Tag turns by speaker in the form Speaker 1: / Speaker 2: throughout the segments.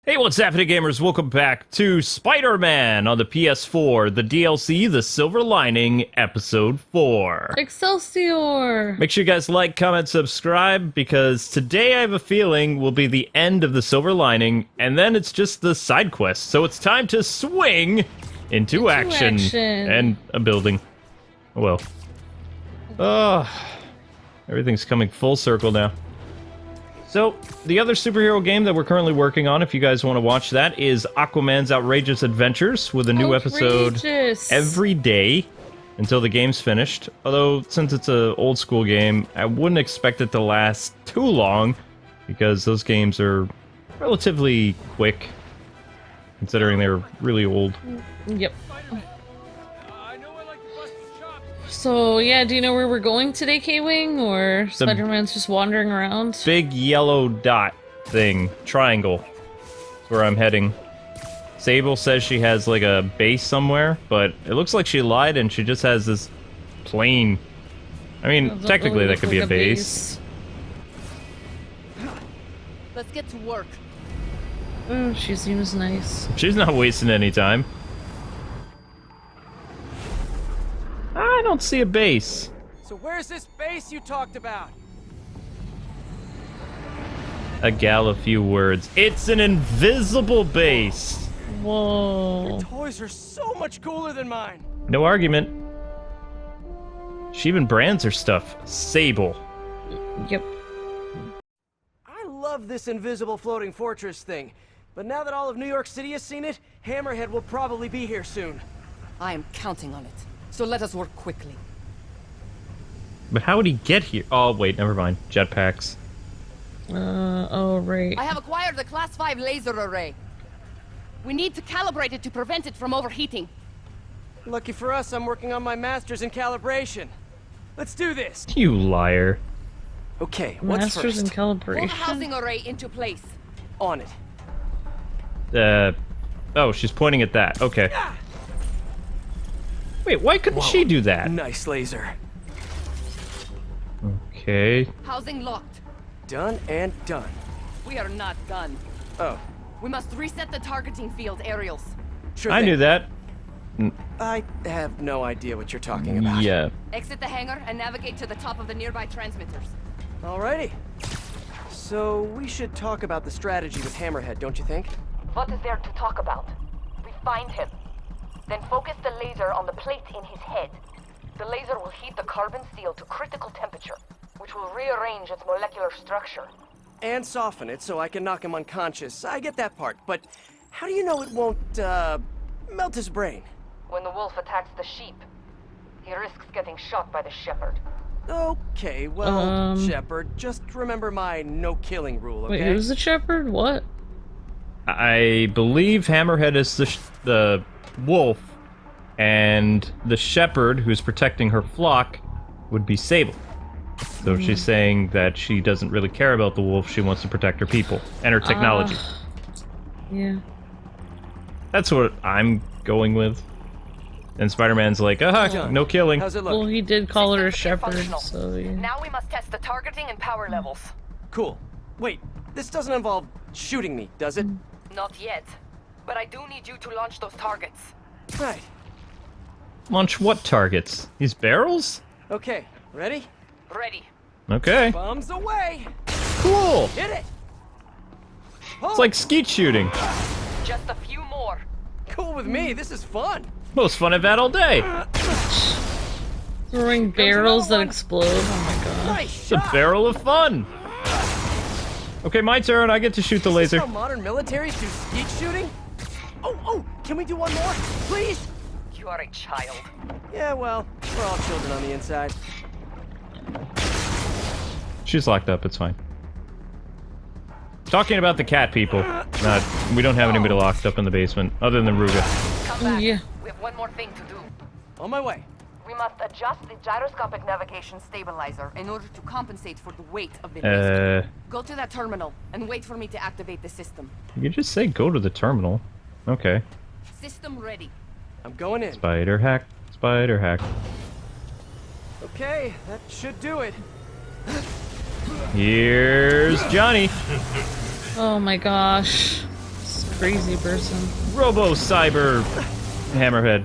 Speaker 1: Hey, what's happening, gamers? Welcome back to Spiderman on the PS4, the DLC, The Silver Lining, Episode 4.
Speaker 2: Excelsior!
Speaker 1: Make sure you guys like, comment, subscribe, because today I have a feeling will be the end of The Silver Lining, and then it's just the side quest. So it's time to swing into action. And a building. Oh well. Everything's coming full circle now. So, the other superhero game that we're currently working on, if you guys want to watch that, is Aquaman's Outrageous Adventures, with a new episode every day until the game's finished. Although, since it's an old school game, I wouldn't expect it to last too long, because those games are relatively quick, considering they're really old.
Speaker 2: Yep. So, yeah, do you know where we're going today, K-Wing? Or Spider-Man's just wandering around?
Speaker 1: Big yellow dot thing. Triangle. That's where I'm heading. Sable says she has, like, a base somewhere, but it looks like she lied and she just has this plain... I mean, technically that could be a base.
Speaker 3: Let's get to work.
Speaker 2: Oh, she seems nice.
Speaker 1: She's not wasting any time. I don't see a base.
Speaker 4: So where's this base you talked about?
Speaker 1: A gal of few words. It's an invisible base.
Speaker 2: Whoa.
Speaker 4: Your toys are so much cooler than mine.
Speaker 1: No argument. She even brands her stuff Sable.
Speaker 2: Yep.
Speaker 4: I love this invisible floating fortress thing, but now that all of New York City has seen it, Hammerhead will probably be here soon.
Speaker 3: I am counting on it. So let us work quickly.
Speaker 1: But how would he get here? Oh, wait, never mind. Jetpacks.
Speaker 2: Oh, right.
Speaker 3: I have acquired a Class 5 laser array. We need to calibrate it to prevent it from overheating.
Speaker 4: Lucky for us, I'm working on my master's in calibration. Let's do this.
Speaker 1: You liar.
Speaker 4: Okay, what's
Speaker 2: Masters in
Speaker 4: first?
Speaker 3: Pull the
Speaker 2: calibration.
Speaker 3: housing array into place.
Speaker 4: On it.
Speaker 1: Oh, she's pointing at that. Okay. Wait, why couldn't she do that?
Speaker 4: Nice laser.
Speaker 1: Okay.
Speaker 3: Housing locked.
Speaker 4: Done and done.
Speaker 3: We are not done.
Speaker 4: Oh,
Speaker 3: We must reset the targeting field aerials.
Speaker 4: sure
Speaker 1: I
Speaker 4: thing.
Speaker 1: knew that.
Speaker 4: I have no idea what you're talking about.
Speaker 1: Yeah.
Speaker 3: Exit the hangar and navigate to the top of the nearby transmitters.
Speaker 4: Alrighty. So we should talk about the strategy with Hammerhead, don't you think?
Speaker 5: What is there to talk about? We find him. Then focus the laser on the plate in his head. The laser will heat the carbon steel to critical temperature, which will rearrange its molecular structure.
Speaker 4: And soften it so I can knock him unconscious. I get that part, but how do you know it won't, melt his brain?
Speaker 5: When the wolf attacks the sheep, he risks getting shot by the shepherd.
Speaker 4: Okay, well, Shepherd, just remember my no-killing rule, okay?
Speaker 2: Wait, who's the shepherd? What?
Speaker 1: I believe Hammerhead is the wolf, and the shepherd who's protecting her flock would be Sable. So she's saying that she doesn't really care about the wolf, she wants to protect her people and her technology.
Speaker 2: Yeah.
Speaker 1: That's what I'm going with. And Spider-Man's like, no killing.
Speaker 4: How's it look?
Speaker 2: Well, he did call her a
Speaker 5: Systems
Speaker 2: shepherd,
Speaker 5: functional.
Speaker 2: so yeah.
Speaker 5: Now we must test the targeting and power levels.
Speaker 4: Cool. Wait, this doesn't involve shooting me, does it?
Speaker 5: Not yet, but I do need you to launch those targets.
Speaker 4: Right.
Speaker 1: Launch what targets? These barrels?
Speaker 4: Okay, ready?
Speaker 5: Ready.
Speaker 1: Okay.
Speaker 4: Bombs away!
Speaker 1: Cool!
Speaker 4: Hit it!
Speaker 1: It's like skeet shooting.
Speaker 5: Just a few more.
Speaker 4: Cool with me, this is fun!
Speaker 1: Most fun I've had all day.
Speaker 2: Throwing barrels that
Speaker 4: one.
Speaker 2: explode. Oh my god.
Speaker 4: Nice
Speaker 1: It's a
Speaker 4: shot!
Speaker 1: barrel of fun. Okay, my turn. I get to shoot the
Speaker 4: Is
Speaker 1: laser.
Speaker 4: this how modern militaries do skeet shooting? Oh, can we do one more? Please?
Speaker 5: You are a child.
Speaker 4: Yeah, well, we're all children on the inside.
Speaker 1: She's locked up. It's fine. Talking about the cat people. We don't have anybody locked up in the basement, other than Ruga.
Speaker 5: Come back.
Speaker 2: Yeah.
Speaker 5: We have one more thing to do.
Speaker 4: On my way.
Speaker 5: We must adjust the gyroscopic navigation
Speaker 3: Stabilizer in order to compensate for the weight of the laser.
Speaker 1: Uh,
Speaker 3: Go to that terminal and wait for me to activate the system.
Speaker 1: you just say go to the terminal. Okay.
Speaker 3: System ready.
Speaker 4: I'm going in.
Speaker 1: Spider hack. Spider hack.
Speaker 4: Okay, that should do it.
Speaker 1: Here's Johnny.
Speaker 2: Oh my gosh. crazy person.
Speaker 1: Robo Cyber Hammerhead.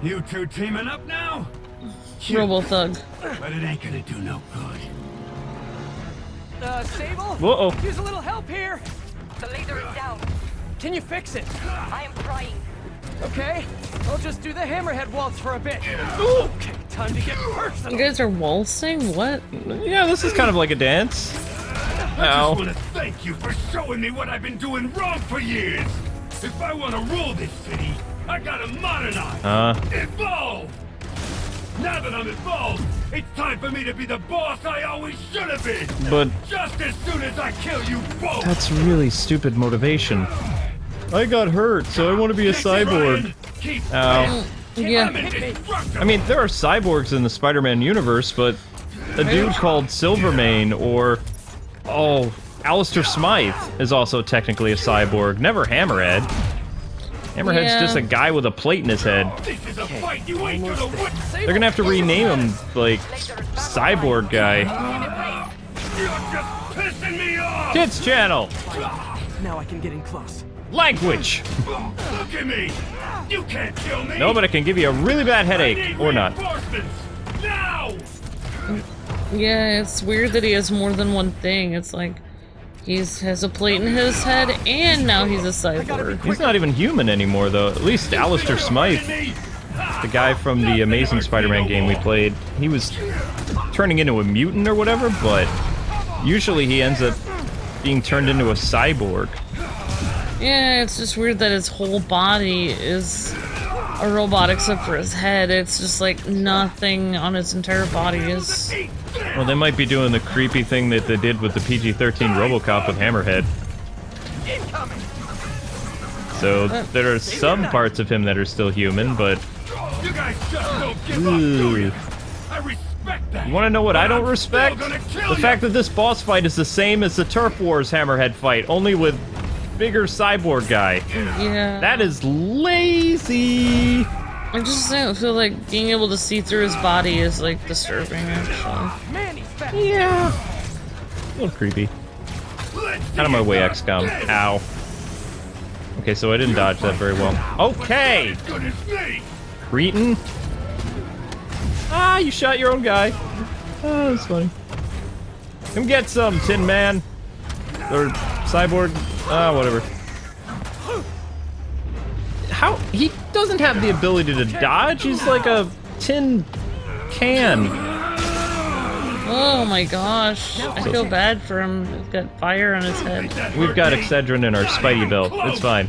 Speaker 6: You two teaming up now?
Speaker 2: Robo Thug.
Speaker 6: But it ain't gonna do no good.
Speaker 4: Sable?
Speaker 1: Whoa.
Speaker 4: Use a little help here.
Speaker 5: The laser is down.
Speaker 4: Can you fix it?
Speaker 5: I am trying.
Speaker 4: Okay, I'll just do the Hammerhead waltz for a bit. Okay, time to get
Speaker 2: You
Speaker 4: personal.
Speaker 2: guys are waltzing? What?
Speaker 1: Yeah, this is kind of like a dance.
Speaker 6: I just
Speaker 1: Ow.
Speaker 6: want to thank you for showing me what I've been doing wrong for years. If I want to rule this city, I gotta modernize. Evolve! Now that I'm involved, it's time for me to be the boss I always should have been.
Speaker 1: But
Speaker 6: Just as soon as I kill you both.
Speaker 1: that's really stupid motivation. I got hurt, so I want to be a cyborg.
Speaker 6: Keep
Speaker 1: Ow.
Speaker 2: Yeah.
Speaker 6: I'm indestructible.
Speaker 1: I mean, there are cyborgs in the Spider-Man universe, but a dude called Silvermane or, oh, Alistair Smythe is also technically a cyborg. Never Hammerhead. Hammerhead's
Speaker 2: Yeah.
Speaker 1: just a guy with a plate in his head.
Speaker 6: This is a fight you ain't gonna win.
Speaker 1: They're gonna have to rename him, like, Cyborg Guy.
Speaker 6: You're just pissing me off.
Speaker 1: Kids Channel!
Speaker 4: Now I can get in close.
Speaker 1: Language!
Speaker 6: Look at me. You can't kill me.
Speaker 1: No, but it can give you a really bad
Speaker 6: I
Speaker 1: headache.
Speaker 6: need
Speaker 1: Or not.
Speaker 6: reinforcements. Now.
Speaker 2: Yeah, it's weird that he has more than one thing. It's like he has a plate in his head, and now he's a cyborg.
Speaker 1: He's not even human anymore, though. At least Alistair Smythe, the guy from the Amazing Spider-Man game we played, he was turning into a mutant or whatever, but usually he ends up being turned into a cyborg.
Speaker 2: Yeah, it's just weird that his whole body is a robot except for his head. It's just like nothing on his entire body is.
Speaker 1: Well, they might be doing the creepy thing that they did with the PG-13 RoboCop with Hammerhead. So there are some parts of him that are still human, but
Speaker 6: You guys just don't give up, do you? I respect that.
Speaker 1: you want to know what I don't respect?
Speaker 6: Still gonna kill
Speaker 1: The
Speaker 6: you.
Speaker 1: fact that this boss fight is the same as the Turf Wars Hammerhead fight, only with bigger cyborg guy.
Speaker 2: Yeah.
Speaker 1: That is lazy.
Speaker 2: I just don't feel like being able to see through his body is like disturbing, actually.
Speaker 4: Man, he's fast.
Speaker 1: Yeah. A little creepy. Out of my way, XCOM. Ow. Okay, so I didn't dodge that very well. Okay!
Speaker 6: Good as me.
Speaker 1: Cretin. Ah, you shot your own guy. Oh, that's funny. Come get some, Tin Man. Or Cyborg. Ah, whatever. How? He doesn't have the ability to dodge. He's like a tin can.
Speaker 2: Oh my gosh. I feel bad for him. He's got fire on his head.
Speaker 1: We've got Excedrin in our Spidey belt. It's fine.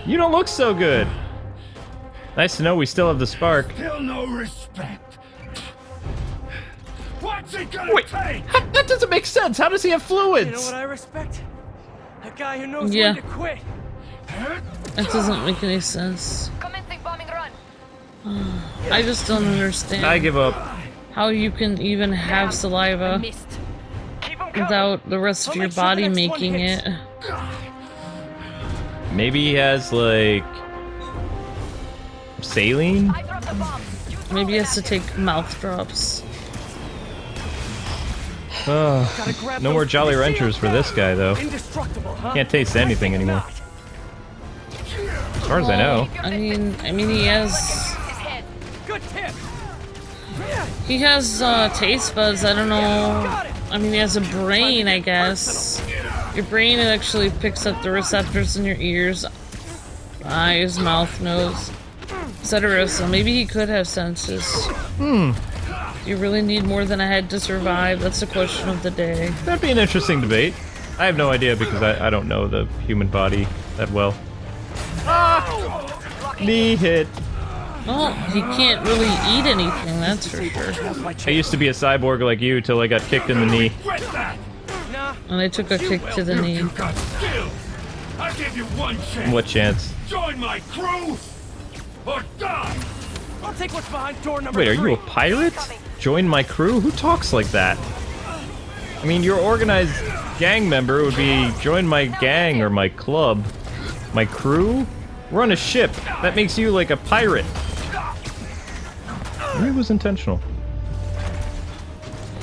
Speaker 1: You don't look so good. Nice to know we still have the spark.
Speaker 6: Still no respect. What's it gonna
Speaker 1: Wait,
Speaker 6: take?
Speaker 1: that doesn't make sense. How does he have
Speaker 4: You know
Speaker 1: fluids?
Speaker 4: what I respect? A guy who knows
Speaker 2: Yeah.
Speaker 4: when to quit.
Speaker 2: That doesn't make any sense.
Speaker 5: Commencing bombing run.
Speaker 2: I just don't understand
Speaker 1: I give up.
Speaker 2: how you can even have saliva
Speaker 3: Missed.
Speaker 4: Keep him coming.
Speaker 2: without the rest of
Speaker 4: I'll
Speaker 2: your
Speaker 4: make sure the
Speaker 2: body
Speaker 4: next one
Speaker 2: making
Speaker 4: hits.
Speaker 2: it.
Speaker 1: Maybe he has like saline.
Speaker 5: I dropped the bomb. You throw
Speaker 2: Maybe he
Speaker 5: it
Speaker 2: has to
Speaker 5: at him.
Speaker 2: take mouth drops.
Speaker 1: Ugh.
Speaker 4: Gotta grab
Speaker 1: No more
Speaker 4: those
Speaker 1: Jolly
Speaker 4: PC
Speaker 1: Ranchers for this guy though.
Speaker 4: Indestructible, huh?
Speaker 1: Can't taste anything anymore. As far as I know.
Speaker 2: I mean he has
Speaker 5: His head.
Speaker 4: Good tip.
Speaker 2: taste buds. I don't know. I mean, he has a brain, I guess. Your brain actually picks up the receptors in your ears, eyes, mouth, nose, etc. So maybe he could have senses. Do you really need more than a head to survive? That's the question of the day.
Speaker 1: That'd be an interesting debate. I have no idea because I don't know the human body that well. Knee hit.
Speaker 2: Well, he can't really eat anything, that's for sure.
Speaker 1: I used to be a cyborg like you till I got kicked in the knee.
Speaker 6: Regret that.
Speaker 4: Nah,
Speaker 2: And I took a kick to the knee.
Speaker 6: You got skills. I give you one chance.
Speaker 1: What chance?
Speaker 6: Join my crew or die.
Speaker 4: I'll take what's behind door number
Speaker 1: Wait, are
Speaker 4: 3.
Speaker 1: you a pirate? Join my crew? Who talks like that? I mean, your organized gang member would be join my gang or my club. My crew? We're on a ship. That makes you like a pirate. Maybe it was intentional.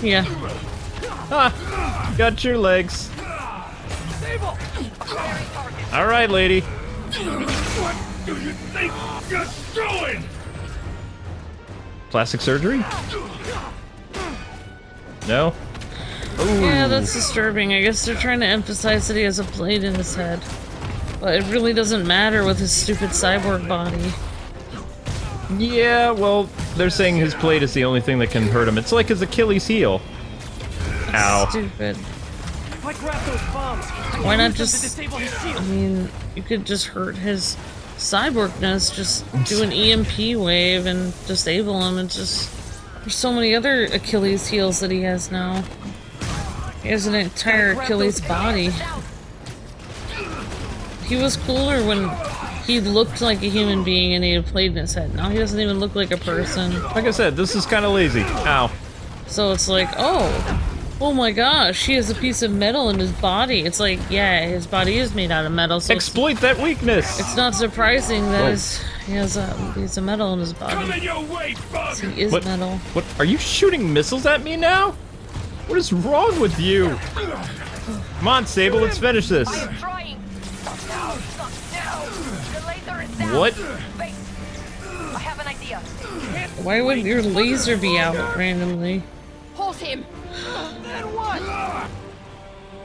Speaker 2: Yeah.
Speaker 1: Ah! Got your legs.
Speaker 4: Sable!
Speaker 1: All right, lady.
Speaker 6: What do you think you're doing?
Speaker 1: Plastic surgery? No?
Speaker 2: Yeah, that's disturbing. I guess they're trying to emphasize that he has a blade in his head. But it really doesn't matter with his stupid cyborg body.
Speaker 1: Yeah, well, they're saying his plate is the only thing that can hurt him. It's like his Achilles heel. Ow.
Speaker 2: Stupid.
Speaker 4: If I grab those bombs,
Speaker 2: Why not
Speaker 4: use them to
Speaker 2: just...
Speaker 4: disable his
Speaker 2: I
Speaker 4: shield.
Speaker 2: mean, you could just hurt his cyborgness. Just do an EMP wave and disable him. And just... There's so many other Achilles heels that he has now. He has an entire Achilles body. He was cooler when he looked like a human being and he had played in his head. Now he doesn't even look like a person.
Speaker 1: Like I said, this is kind of lazy. Ow.
Speaker 2: So it's like, oh my gosh, he has a piece of metal in his body. It's like, yeah, his body is made out of metal. So
Speaker 1: Exploit that weakness.
Speaker 2: it's not surprising that he has a piece of metal in his body.
Speaker 6: Coming your way, bug!
Speaker 2: He is
Speaker 1: What?
Speaker 2: metal.
Speaker 1: What? Are you shooting missiles at me now? What is wrong with you? Come on, Sable, let's finish this.
Speaker 5: I am trying. Stop now. Stop now. The laser is down.
Speaker 1: What?
Speaker 5: Wait. I have an idea.
Speaker 2: Why would your laser be out randomly?
Speaker 5: Hold him. Then what?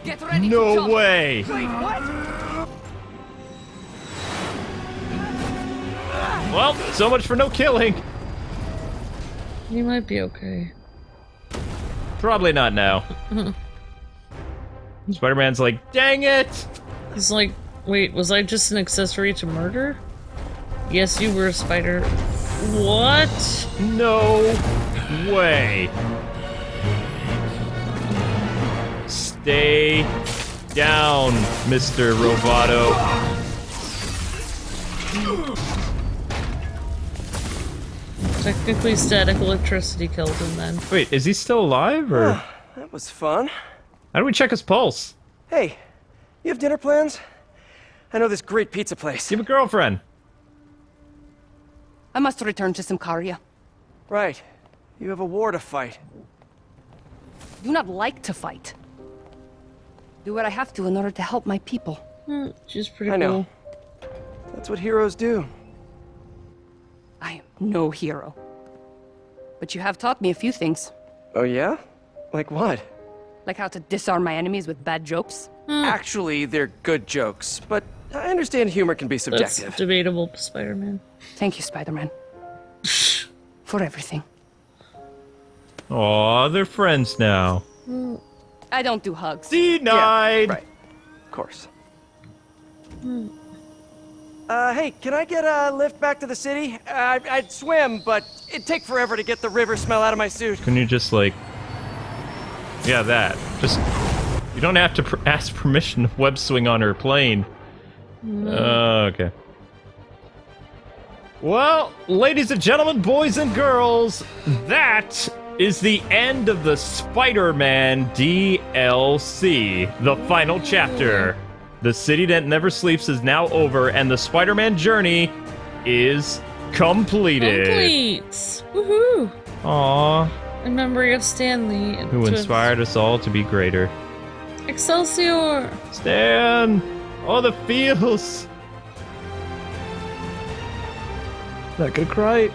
Speaker 5: Get ready to
Speaker 1: No
Speaker 5: jump.
Speaker 1: way.
Speaker 4: Wait, what?
Speaker 1: Well, so much for no killing.
Speaker 2: He might be okay.
Speaker 1: Probably not now. Spider-Man's like, dang it!
Speaker 2: He's like, wait, was I just an accessory to murder? Yes, you were a spider. What?
Speaker 1: No way. Stay down, Mr. Roboto.
Speaker 2: Technically, static electricity killed him then.
Speaker 1: Wait, is he still alive, or
Speaker 4: That was fun.
Speaker 1: how do we check his pulse?
Speaker 4: Hey, you have dinner plans? I know this great pizza place.
Speaker 1: You have a girlfriend.
Speaker 3: I must return to Simcaria.
Speaker 4: Right. You have a war to fight.
Speaker 3: I do not like to fight. Do what I have to in order to help my people.
Speaker 2: She's pretty
Speaker 4: I know.
Speaker 2: cool.
Speaker 4: That's what heroes do.
Speaker 3: I am no hero. But you have taught me a few things.
Speaker 4: Oh yeah? Like what?
Speaker 3: Like how to disarm my enemies with bad jokes.
Speaker 4: Actually, they're good jokes, but I understand humor can be
Speaker 2: That's
Speaker 4: subjective.
Speaker 2: debatable, Spider-Man.
Speaker 3: Thank you, Spider-Man. For everything.
Speaker 1: Aw, they're friends now.
Speaker 3: I don't do hugs.
Speaker 1: Denied!
Speaker 4: Right. Of course. Hey, can I get a lift back to the city? I'd swim, but it'd take forever to get the river smell out of my suit.
Speaker 1: Can you just, like... Yeah, that. Just... You don't have to ask permission to web swing on her plane. Okay. Well, ladies and gentlemen, boys and girls, that is the end of the Spider-Man DLC, the final chapter. The city that never sleeps is now over, and the Spider-Man journey is completed.
Speaker 2: Complete! Woohoo!
Speaker 1: Aww.
Speaker 2: In memory of Stanley. and
Speaker 1: Who
Speaker 2: to-
Speaker 1: inspired us all to be greater.
Speaker 2: Excelsior!
Speaker 1: Stan! All the feels! Not gonna cry.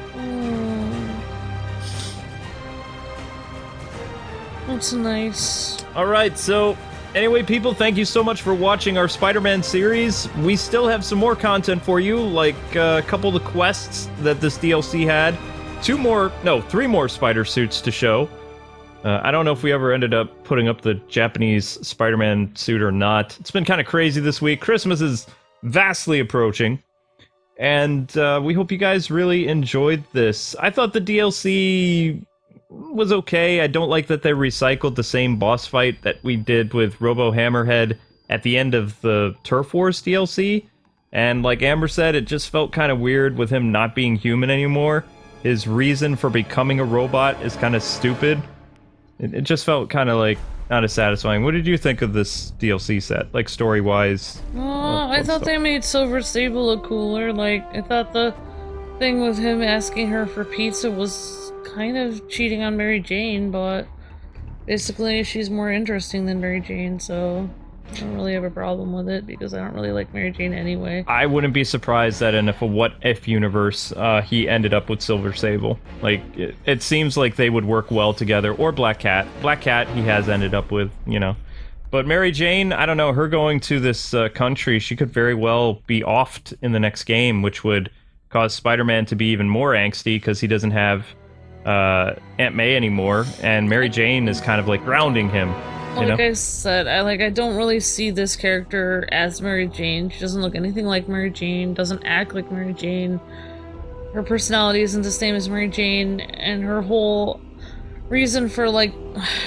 Speaker 2: That's nice.
Speaker 1: Alright, so anyway, people, thank you so much for watching our Spider-Man series. We still have some more content for you, like a couple of the quests that this DLC had. 3 more spider suits to show. I don't know if we ever ended up putting up the Japanese Spider-Man suit or not. It's been kind of crazy this week. Christmas is vastly approaching. And we hope you guys really enjoyed this. I thought the DLC was okay. I don't like that they recycled the same boss fight that we did with Robo Hammerhead at the end of the Turf Wars DLC. And like Amber said, it just felt kind of weird with him not being human anymore. His reason for becoming a robot is kind of stupid. It just felt kind of like not as satisfying. What did you think of this DLC set, like story-wise?
Speaker 2: Oh, I thought they made Silver Sable look cooler. Like, I thought the thing with him asking her for pizza was kind of cheating on Mary Jane, but basically she's more interesting than Mary Jane, so I don't really have a problem with it because I don't really like Mary Jane anyway.
Speaker 1: I wouldn't be surprised that in a what-if universe, he ended up with Silver Sable. Like, it seems like they would work well together. Or Black Cat. Black Cat he has ended up with, you know. But Mary Jane, I don't know, her going to this country, she could very well be offed in the next game, which would cause Spider-Man to be even more angsty because he doesn't have Aunt May anymore, and Mary Jane is kind of like grounding him.
Speaker 2: Like I said, I don't really see this character as Mary Jane. She doesn't look anything like Mary Jane, doesn't act like Mary Jane. Her personality isn't the same as Mary Jane, and her whole reason for, like,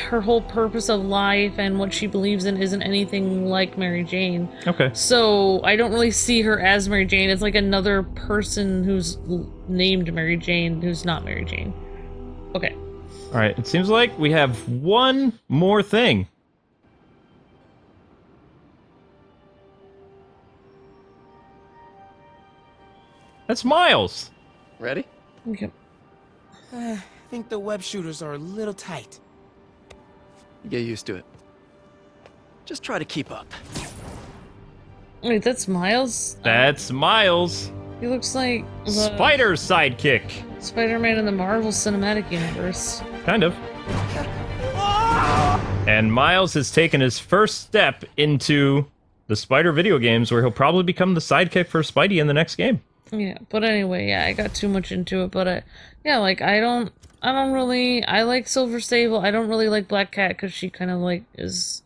Speaker 2: her whole purpose of life and what she believes in isn't anything like Mary Jane.
Speaker 1: Okay.
Speaker 2: So, I don't really see her as Mary Jane. It's like another person who's named Mary Jane who's not Mary Jane. Okay.
Speaker 1: Alright, it seems like we have one more thing. That's Miles.
Speaker 4: Ready?
Speaker 2: Okay.
Speaker 7: I think the web shooters are a little tight.
Speaker 4: Get used to it. Just try to keep up.
Speaker 2: Wait, that's Miles?
Speaker 1: That's Miles.
Speaker 2: He looks like the
Speaker 1: Spider's sidekick.
Speaker 2: Spider-Man in the Marvel Cinematic Universe.
Speaker 1: Kind of. And Miles has taken his first step into the Spider video games, where he'll probably become the sidekick for Spidey in the next game.
Speaker 2: Yeah, but anyway, yeah, I got too much into it, but yeah, like, I like Silver Sable. I don't really like Black Cat because she kind of, like, is,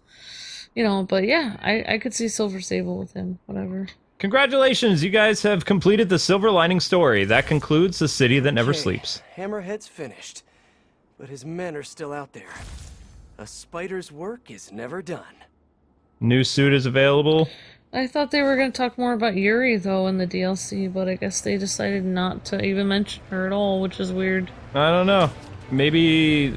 Speaker 2: you know, but yeah, I could see Silver Sable with him, whatever.
Speaker 1: Congratulations, you guys have completed the Silver Lining story. That concludes The City That Never Sleeps.
Speaker 4: Hammerhead's finished, but his men are still out there. A spider's work is never done.
Speaker 1: New suit is available.
Speaker 2: I thought they were going to talk more about Yuri, though, in the DLC, but I guess they decided not to even mention her at all, which is weird.
Speaker 1: I don't know. Maybe...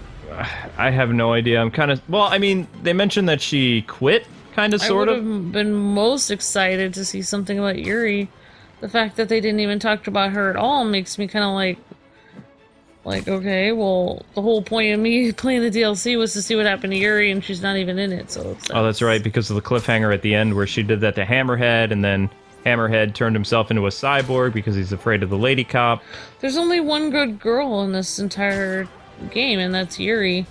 Speaker 1: I have no idea. I'm kind of... Well, I mean, they mentioned that she quit, kind of, sort of.
Speaker 2: I would have been most excited to see something about Yuri. The fact that they didn't even talk about her at all makes me kind of like, okay, well, the whole point of me playing the DLC was to see what happened to Yuri, and she's not even in it, so...
Speaker 1: Oh, that's right, because of the cliffhanger at the end where she did that to Hammerhead, and then Hammerhead turned himself into a cyborg because he's afraid of the lady cop.
Speaker 2: There's only one good girl in this entire game, and that's Yuri.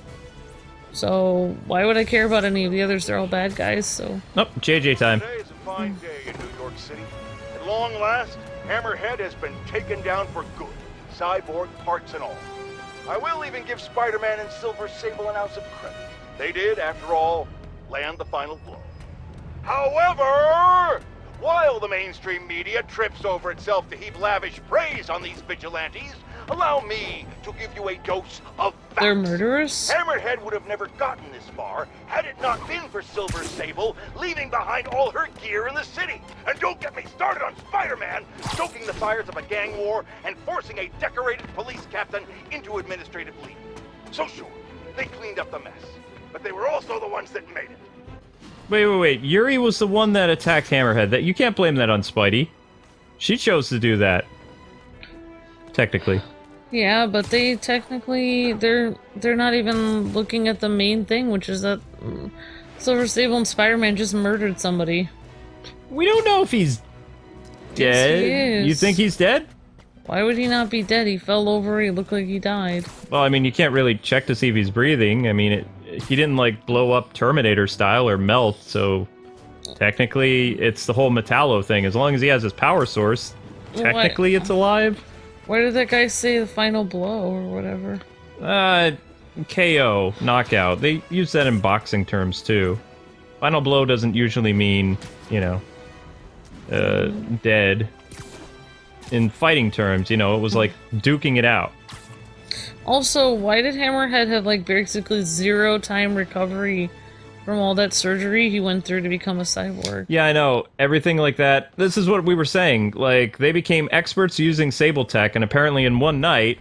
Speaker 2: So, why would I care about any of the others? They're all bad guys, so...
Speaker 1: Oh, JJ time.
Speaker 8: Today is a fine day in New York City. At long last, Hammerhead has been taken down for good. Cyborg parts and all. I will even give Spider-Man and Silver Sable an ounce of credit. They did, after all, land the final blow. However, while the mainstream media trips over itself to heap lavish praise on these vigilantes, allow me to give you a dose of facts.
Speaker 2: They're murderers?
Speaker 8: Hammerhead would have never gotten this far had it not been for Silver Sable leaving behind all her gear in the city. And don't get me started on Spider-Man stoking the fires of a gang war and forcing a decorated police captain into administrative leave. So sure, they cleaned up the mess, but they were also the ones that made it.
Speaker 1: Wait. Yuri was the one that attacked Hammerhead. That you can't blame that on Spidey. She chose to do that. Technically.
Speaker 2: Yeah, but they technically, they're not even looking at the main thing, which is that Silver Sable and Spider-Man just murdered somebody.
Speaker 1: We don't know if he's dead.
Speaker 2: Yes, he is.
Speaker 1: You think he's dead?
Speaker 2: Why would he not be dead? He fell over, he looked like he died.
Speaker 1: Well, I mean, you can't really check to see if he's breathing. I mean, he didn't, like, blow up Terminator style or melt, so technically it's the whole Metallo thing. As long as he has his power source, technically it's alive.
Speaker 2: Why did that guy say the final blow or whatever?
Speaker 1: KO, knockout. They use that in boxing terms, too. Final blow doesn't usually mean, you know, dead. In fighting terms, you know, it was like duking it out.
Speaker 2: Also, why did Hammerhead have, like, basically 0 time recovery from all that surgery he went through to become a cyborg?
Speaker 1: Yeah, I know. Everything like that. This is what we were saying. Like, they became experts using Sable tech, and apparently in one night,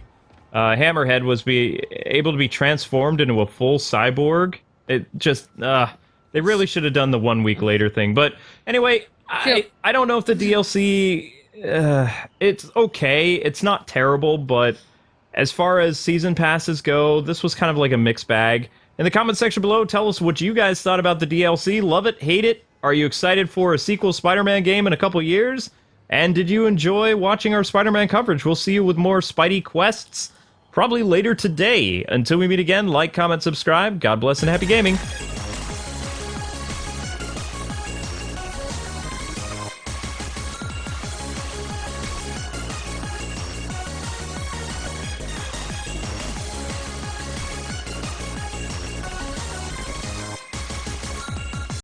Speaker 1: Hammerhead was able to be transformed into a full cyborg. It just, they really should have done the 1 week later thing. But anyway, I don't know if the DLC, it's okay. It's not terrible, but as far as season passes go, this was kind of like a mixed bag. In the comment section below, tell us what you guys thought about the DLC. Love it, hate it, Are you excited for a sequel Spider-Man game in a couple years? And did you enjoy watching our Spider-Man coverage? We'll see you with more Spidey quests probably later today. Until we meet again, like, comment, subscribe. God bless and happy gaming.